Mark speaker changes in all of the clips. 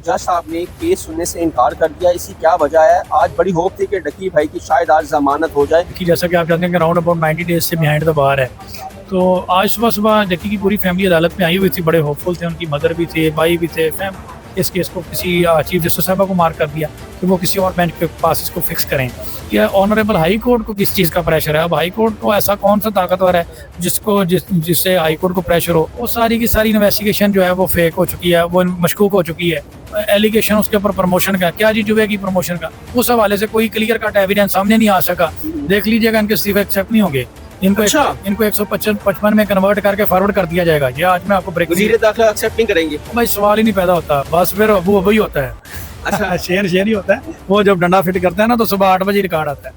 Speaker 1: जज साहब ने केस सुनने से इनकार कर दिया, इसकी क्या वजह है? आज बड़ी होप थी कि डकी भाई की शायद आज जमानत हो जाए।
Speaker 2: कि जैसा कि आप जानते हैं कि अराउंड अबाउट 90 डेज से बिहाइंड द बार है। तो आज सुबह सुबह डकी की पूरी फैमिली अदालत में आई हुई थी, बड़े होपफुल थे, उनकी मदर भी थे, भाई भी थे। इस केस को किसी चीफ जस्टिस साहबा को मार्क कर दिया कि वो किसी और बेंच के पास इसको फिक्स करें। या ऑनरेबल हाई कोर्ट को किस चीज़ का प्रेशर है? अब हाई कोर्ट को ऐसा कौन सा ताकतवर है जिससे हाई कोर्ट को प्रेशर हो? वो सारी की सारी इन्वेस्टिगेशन जो है वो फेक हो चुकी है, वो मशकूक हो चुकी है। एलिगेशन उसके ऊपर प्रमोशन का क्या जी जुबे की प्रमोशन का, उस हवाले से कोई क्लियर कट एविडेंस सामने नहीं आ सका। देख लीजिएगा, इनके इस्तीफे एक्सेप्ट नहीं होंगे। इनको 155 में कन्वर्ट करके फॉरवर्ड कर दिया जाएगा। ये आज मैं आपको ब्रेक
Speaker 1: वज़ीर दाखिला एक्सेप्ट नहीं करेंगे
Speaker 2: भाई, सवाल ही नहीं पैदा होता। बस फिर वो वही होता है।
Speaker 1: अच्छा
Speaker 2: शेर ही होता है। वो जब डंडा फिट करता है ना तो सुबह 8 बजे रिकॉर्ड आता है।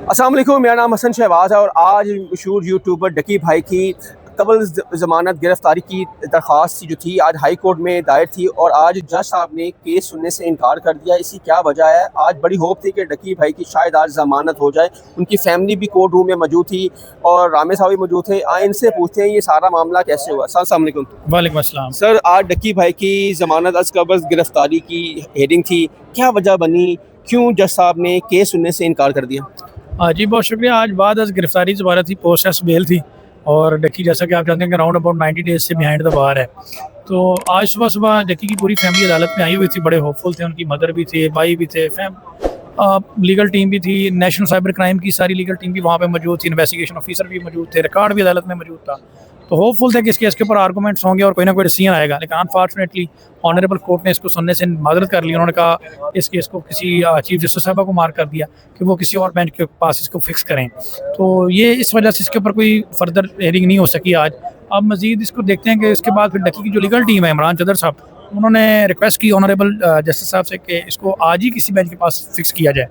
Speaker 1: अस्सलाम वालेकुम, मेरा नाम हसन शहबाज है और आज मशहूर यूट्यूबर डकी भाई की कबल ज़मानत गिरफ्तारी की दरख्वास्त जो थी आज हाई कोर्ट में दायर थी और आज जज साहब ने केस सुनने से इनकार कर दिया। इसकी क्या वजह है? आज बड़ी होप थी कि डकी भाई की शायद आज ज़मानत हो जाए। उनकी फैमिली भी कोर्ट रूम में मौजूद थी और रामे साहब भी मौजूद थे। इनसे पूछते हैं ये सारा मामला कैसे हुआ। अस्सलाम वालेकुम।
Speaker 2: वालेकुम अस्सलाम।
Speaker 1: सर, आज डकी भाई की ज़मानत अज़ कबल गिरफ्तारी की हेडिंग थी, क्या वजह बनी? क्यों जज साहब ने केस सुनने से इनकार कर दिया?
Speaker 2: जी बहुत शुक्रिया। आज बाद अज गिरफ्तारी दोबारा थी, पोस्ट बेल थी और डकी जैसा कि आप जानते हैं कि अराउंड अबाउट 90 डेज से बिहाइंड द बार है। तो आज सुबह सुबह डकी की पूरी फैमिली अदालत में आई हुई थी, बड़े होपफुल थे, उनकी मदर भी थे, भाई भी थे, लीगल टीम भी थी, नेशनल साइबर क्राइम की सारी लीगल टीम भी वहाँ पे मौजूद थी, इन्वेस्टिगेशन ऑफिसर भी मौजूद थे, रिकॉर्ड भी अदालत में मौजूद था। तो होपफुल थे कि इस केस के ऊपर आर्गूमेंट्स होंगे और कोई ना कोई डिसीजन आएगा। लेकिन अनफॉर्चुनेटली ऑनरेबल कोर्ट ने इसको सुनने से माजरत कर ली। उन्होंने कहा इस केस को किसी चीफ जस्टिस साहबा को मार्क कर दिया कि वो किसी और बेंच के पास इसको फिक्स करें। तो ये इस वजह से इसके ऊपर कोई फर्दर हेयरिंग नहीं हो सकी आज। अब मजीद इसको देखते हैं कि इसके बाद फिर डकी की जो लीगल टीम है, इमरान चदर साहब, उन्होंने रिक्वेस्ट की ऑनरेबल जस्टिस साहब से कि इसको आज ही किसी बेंच के पास फिक्स किया जाए।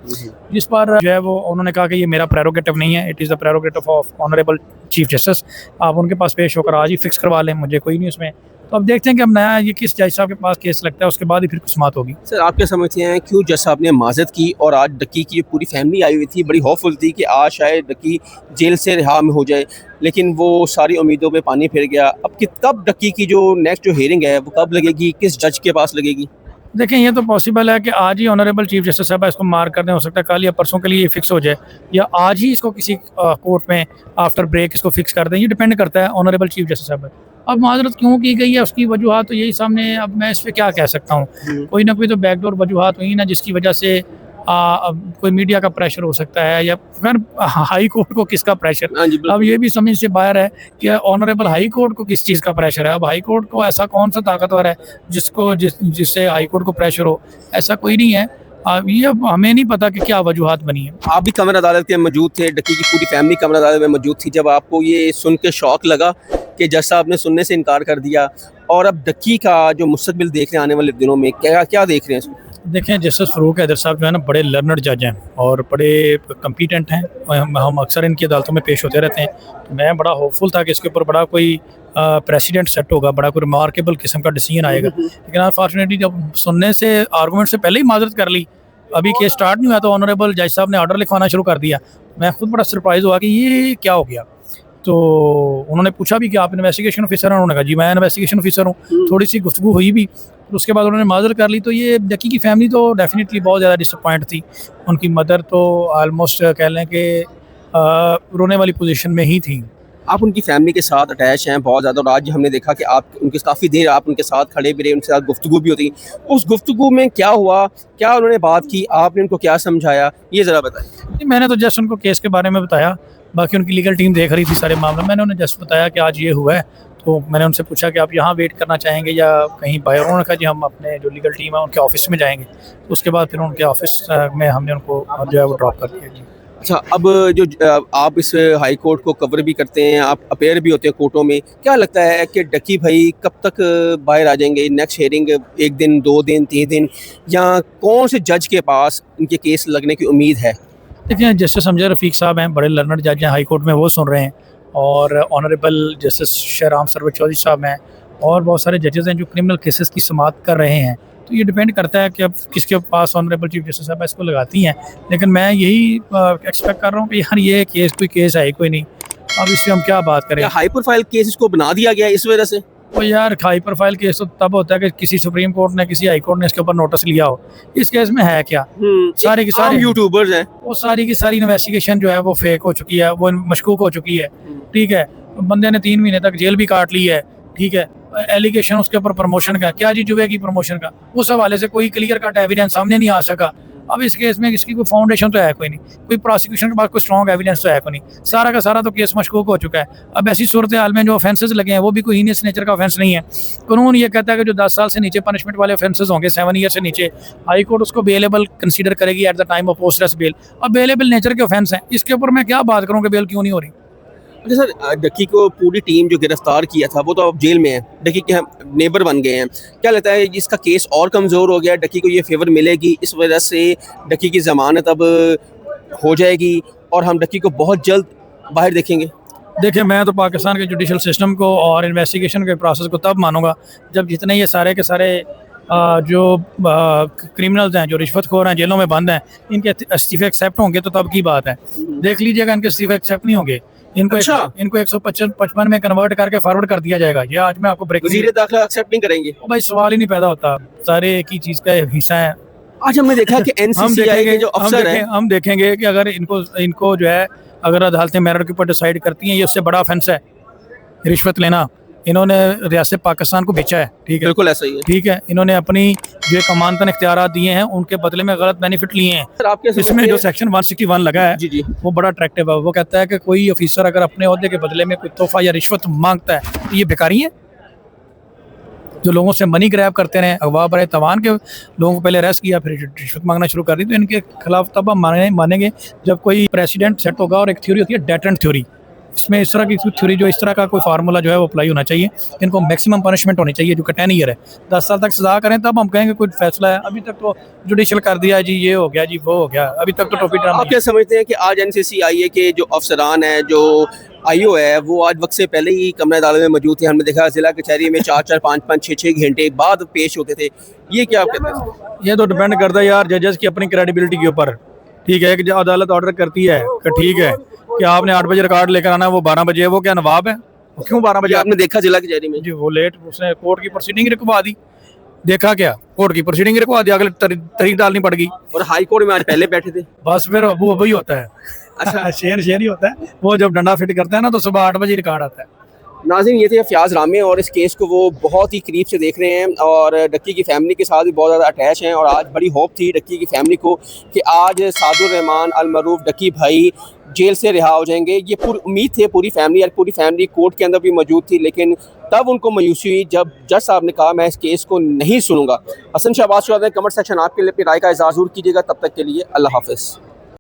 Speaker 2: जिस पर जो है वो उन्होंने कहा कि ये मेरा प्रेरोगेटिव नहीं है, it is the prerogative of honourable chief justice. आप उनके पास पेश होकर आज ही फिक्स करवा लें, मुझे कोई नहीं उसमें। तो अब देखते हैं कि अब नया ये किस जज साहब के पास केस लगता है, उसके बाद ही फिर कुछ बात होगी।
Speaker 1: सर, आप क्या समझते हैं क्यों जज साहब ने माजरत की और आज डकी की पूरी फैमिली आई हुई थी, बड़ी होपफुल थी कि आज शायद डकी जेल से रिहा में हो जाए, लेकिन वो सारी उम्मीदों पे पानी फिर गया। अब कब डकी की जो नेक्स्ट जो हेयरिंग है वो कब लगेगी, किस जज के पास लगेगी?
Speaker 2: देखें, ये तो पॉसिबल है कि आज ही ऑनरेबल चीफ जस्टिस साहब इसको मार्क कर दें, हो सकता है कल या परसों के लिए फिक्स हो जाए, या आज ही इसको किसी कोर्ट में आफ्टर ब्रेक इसको फिक्स कर दें। ये डिपेंड करता है ऑनरेबल चीफ जस्टिस साहब पर। अब माजरत क्यों की गई है, उसकी वजूहत तो यही सामने। अब मैं इस पर क्या कह सकता हूँ? कोई ना कोई तो बैकडोर वजूहत हुई ना, जिसकी वजह से कोई मीडिया का प्रेशर हो सकता है, या फिर हाई कोर्ट को किसका प्रेशर। अब ये भी समझ से बाहर है कि ऑनरेबल हाई कोर्ट को किस चीज़ का प्रेशर है। अब हाई कोर्ट को ऐसा कौन सा ताकतवर है जिससे हाई कोर्ट को प्रेशर हो? ऐसा कोई नहीं है। ये हमें नहीं पता कि क्या वजूहत बनी है।
Speaker 1: आप भी कमर अदालत के मौजूद थे, डकी की पूरी फैमिली कमर अदालत में मौजूद थी। जब आपको ये सुन के शौक लगा कि जज साहब ने सुनने से इनकार कर दिया, और अब डकी का जो मुस्तकबिल देख रहे हैं आने वाले दिनों में, क्या क्या देख रहे हैं इसमें?
Speaker 2: देखें, जस्टिस फ़रूक हैदर साहब जो है ना, बड़े लर्नड जज हैं और बड़े कम्पिटेंट हैं। हम अक्सर इनकी अदालतों में पेश होते रहते हैं। तो मैं बड़ा होपफुल था कि इसके ऊपर बड़ा कोई प्रेसिडेंट सेट होगा, बड़ा कोई रिमार्केबल किस्म का डिसीजन आएगा। लेकिन अनफॉर्चुनेटली जब सुनने से आर्गूमेंट से पहले ही माजरत कर ली, अभी केस स्टार्ट नहीं हुआ तो ऑनरेबल जज साहब ने ऑर्डर लिखवाना शुरू कर दिया। मैं खुद बड़ा सरप्राइज़ हुआ कि ये क्या हो गया। तो उन्होंने पूछा भी कि आप इन्वेस्टिगेशन ऑफिसर हैं? उन्होंने कहा जी मैं इन्वेस्टिगेशन ऑफिसर हूँ। थोड़ी सी गुफ्तगू हुई भी, तो उसके बाद उन्होंने माजर कर ली। तो ये डकी की फैमिली तो डेफिनेटली बहुत ज़्यादा डिसअपॉइंट थी। उनकी मदर तो आलमोस्ट कह लें कि रोने वाली पोजीशन में ही थी।
Speaker 1: आप उनकी फैमिली के साथ अटैच हैं बहुत ज़्यादा, और आज हमने देखा कि आप उनके काफ़ी देर आप उनके साथ खड़े भी रहे, उनके साथ गुफ्तगू भी होती। उस गुफ्तगू में क्या हुआ, क्या उन्होंने बात की, आपने उनको क्या समझाया, ये ज़रा बताएं।
Speaker 2: मैंने तो जस्ट उनको केस के बारे में बताया, बाकी उनकी लीगल टीम देख रही थी सारे मामले। मैंने उन्हें जस्ट बताया कि आज ये हुआ है। तो मैंने उनसे पूछा कि आप यहाँ वेट करना चाहेंगे या कहीं बाहर? उन्होंने कहा जी हम अपने जो लीगल टीम है उनके ऑफिस में जाएंगे। तो उसके बाद फिर उनके ऑफिस में हमने उनको जो है वो ड्रॉप कर दिया जी।
Speaker 1: अच्छा, अब जो आप इस हाई कोर्ट को कवर भी करते हैं, आप अपेयर भी होते हैं कोर्टों में, क्या लगता है कि डकी भाई कब तक बाहर आ जाएंगे? नेक्स्ट हेयरिंग 1 दिन, 2 दिन, 3 दिन, या कौन से जज के पास इनके केस लगने की उम्मीद है?
Speaker 2: देखिए, जस्टिस अमजद रफ़ीक साहब हैं, बड़े लर्नड जज हैं हाई कोर्ट में, वो सुन रहे हैं। और ऑनरेबल जस्टिस शहराम सरवर चौधरी साहब हैं और बहुत सारे जजेस हैं जो क्रिमिनल केसेस की समाअत कर रहे हैं। तो ये डिपेंड करता है कि अब किसके पास ऑनरेबल चीफ जस्टिस साहब इसको लगाती हैं। लेकिन मैं यही एक्सपेक्ट कर रहा हूँ कि यार ये केस कोई केस है ही कोई नहीं। अब इससे हम क्या बात करें?
Speaker 1: हाई प्रोफाइल केस इसको बना दिया गया इस वजह से?
Speaker 2: वो यार हाई प्रोफाइल केस तो तब होता है कि किसी सुप्रीम कोर्ट ने किसी हाई कोर्ट ने इसके ऊपर नोटिस लिया हो। इस केस में है क्या, सारे के सारे
Speaker 1: यूट्यूबर्स हैं,
Speaker 2: वो सारी की सारी इन्वेस्टिगेशन जो है वो फेक हो चुकी है, वो मशकूक हो चुकी है। ठीक है, बंदे ने 3 महीने तक जेल भी काट ली है। ठीक है, एलिगेशन उसके ऊपर प्रमोशन का, क्या जी जुबे की प्रमोशन का, उस हवाले से कोई क्लियर कट एविडेंस सामने नहीं आ सका। अब इस केस में इसकी कोई फाउंडेशन तो है कोई नहीं, कोई प्रोसिक्यूशन के पास कोई स्ट्रॉन्ग एविडेंस तो है कोई नहीं, सारा का सारा तो केस मशकूक हो चुका है। अब ऐसी सूरत हाल में जो ऑफेंसेस लगे हैं वो भी कोई हीनियस नेचर का ऑफेंस नहीं है। कानून ये कहता है कि जो 10 साल से नीचे पनिशमेंट वाले ऑफेंसेस होंगे, 7 ईयर से नीचे, हाई कोर्ट उसको बेलेबल कंसीडर करेगी at the time of post arrest bail. अब बेलेबल नेचर के ऑफेंस हैं, इसके ऊपर मैं क्या बात करूँ कि बेल क्यों नहीं हो रही।
Speaker 1: अच्छा सर, डक्की को पूरी टीम जो गिरफ्तार किया था वो तो अब जेल में है, डक्की के हम नेबर बन गए हैं, क्या लगता है इसका केस और कमज़ोर हो गया, डक्की को ये फेवर मिलेगी, इस वजह से डक्की की ज़मानत अब हो जाएगी और हम डक्की को बहुत जल्द बाहर देखेंगे?
Speaker 2: देखिए, मैं तो पाकिस्तान के जुडिशल सिस्टम को और इन्वेस्टिगेशन के प्रोसेस को तब मानूंगा जब जितने ये सारे के सारे जो क्रिमिनल्स हैं, जो रिश्वतखोर हैं, जेलों में बंद हैं, इनके इस्तीफे एक्सेप्ट होंगे तो तब की बात है। देख लीजिएगा, इनके इस्तीफे एक्सेप्ट नहीं होंगे, इनको इनको 155 में कन्वर्ट करके फॉरवर्ड कर दिया जाएगा। ये आज मैं आपको ब्रेक
Speaker 1: वज़ीर दाखिला एक्सेप्ट नहीं करेंगे?
Speaker 2: भाई सवाल ही नहीं पैदा होता, सारे एक ही चीज़ का हिस्सा है।
Speaker 1: आज हमने देखा कि एनसीसीआई के जो अफसर हैं,
Speaker 2: हम देखेंगे कि अगर इनको जो है, अगर अदालतें मेरिट के ऊपर डिसाइड करती हैं, ये उससे बड़ा ऑफेंस है रिश्वत लेना। इन्होंने रियासत पाकिस्तान को बेचा है। ठीक है,
Speaker 1: बिल्कुल ऐसा ही है।
Speaker 2: ठीक है, इन्होंने अपनी जो अमानतन इख्तियार दिए हैं उनके बदले में गलत बेनिफिट लिए हैं।
Speaker 1: सर, आपके
Speaker 2: इसमें जो सेक्शन 161 लगा है
Speaker 1: जी
Speaker 2: वो बड़ा अट्रैक्टिव है। वो कहता है कि कोई ऑफिसर अगर अपने ओहदे के बदले में कोई तोहफा या रिश्वत मांगता है तो ये बेकारी है। जो लोगों से मनी ग्रैब करते रहे, अगवा बड़े तवान के लोगों को पहले अरेस्ट किया, फिर रिश्वत मांगना शुरू कर दी, तो इनके खिलाफ तब हम मानेंगे जब कोई प्रेसिडेंट सेट होगा। और एक थ्योरी होती है डेटेंट थ्योरी, इसमें इस तरह की थ्योरी, जो इस तरह का कोई फार्मूला जो है वो अप्लाई होना चाहिए। इनको मैक्सिमम पनिशमेंट होनी चाहिए जो कि 10 ईयर है, 10 साल तक सजा करें तब हम कहेंगे कोई फैसला है। अभी तक तो जुडिशल कर दिया जी, ये हो गया जी, वो हो गया, अभी तक तो टोपी ड्रामा।
Speaker 1: आप क्या समझते हैं कि आज एनसीसीआई के जो अफसरान हैं, जो आईओ है, वो आज वक्त से पहले ही कमरा अदालत में मौजूद थे? हमने देखा जिला कचहरी में 4-4, 5-5, 6-6 घंटे बाद पेश होते थे। ये क्या आप कहते हैं?
Speaker 2: ये तो डिपेंड करता है यार जजेस की अपनी क्रेडिबिलिटी के ऊपर। ठीक है, कि अदालत ऑर्डर करती है कि ठीक है कि आपने 8 बजे रिकॉर्ड लेकर आना है, वो 12 बजे है, वो क्या नवाब है? वो क्यों 12 बजे?
Speaker 1: आपने देखा जिला कचहरी में
Speaker 2: जी, वो लेट, उसने कोर्ट की प्रोसीडिंग रुकवा दी। देखा क्या, कोर्ट की प्रोसीडिंग रुकवा दी, अगले तारीख डालनी पड़ गई।
Speaker 1: और हाई कोर्ट में आज पहले बैठे थे।
Speaker 2: बस फिर वो वही होता है। अच्छा, शेर ही होता है वो, जब डंडा फिट करता है ना तो सुबह 8 बजे रिकॉर्ड आता है।
Speaker 1: नाज़रीन, ये थे फयाज रामे और इस केस को वो बहुत ही करीब से देख रहे हैं और डक्की की फैमिली के साथ भी बहुत ज़्यादा अटैच हैं। और आज बड़ी होप थी डक्की की फैमिली को कि आज सादुर रहमान अल मरूफ डक्की भाई जेल से रिहा हो जाएंगे। ये पूरी उम्मीद थी पूरी फैमिली कोर्ट के अंदर भी मौजूद थी, लेकिन तब उनको मायूसी हुई जब जज साहब ने कहा मैं इस केस को नहीं सुनूंगा। हसन शहबाज कमेंट सेक्शन आपके लिए राय का इज़हार ज़रूर कीजिएगा। तब तक के लिए अल्लाह हाफ़िज़।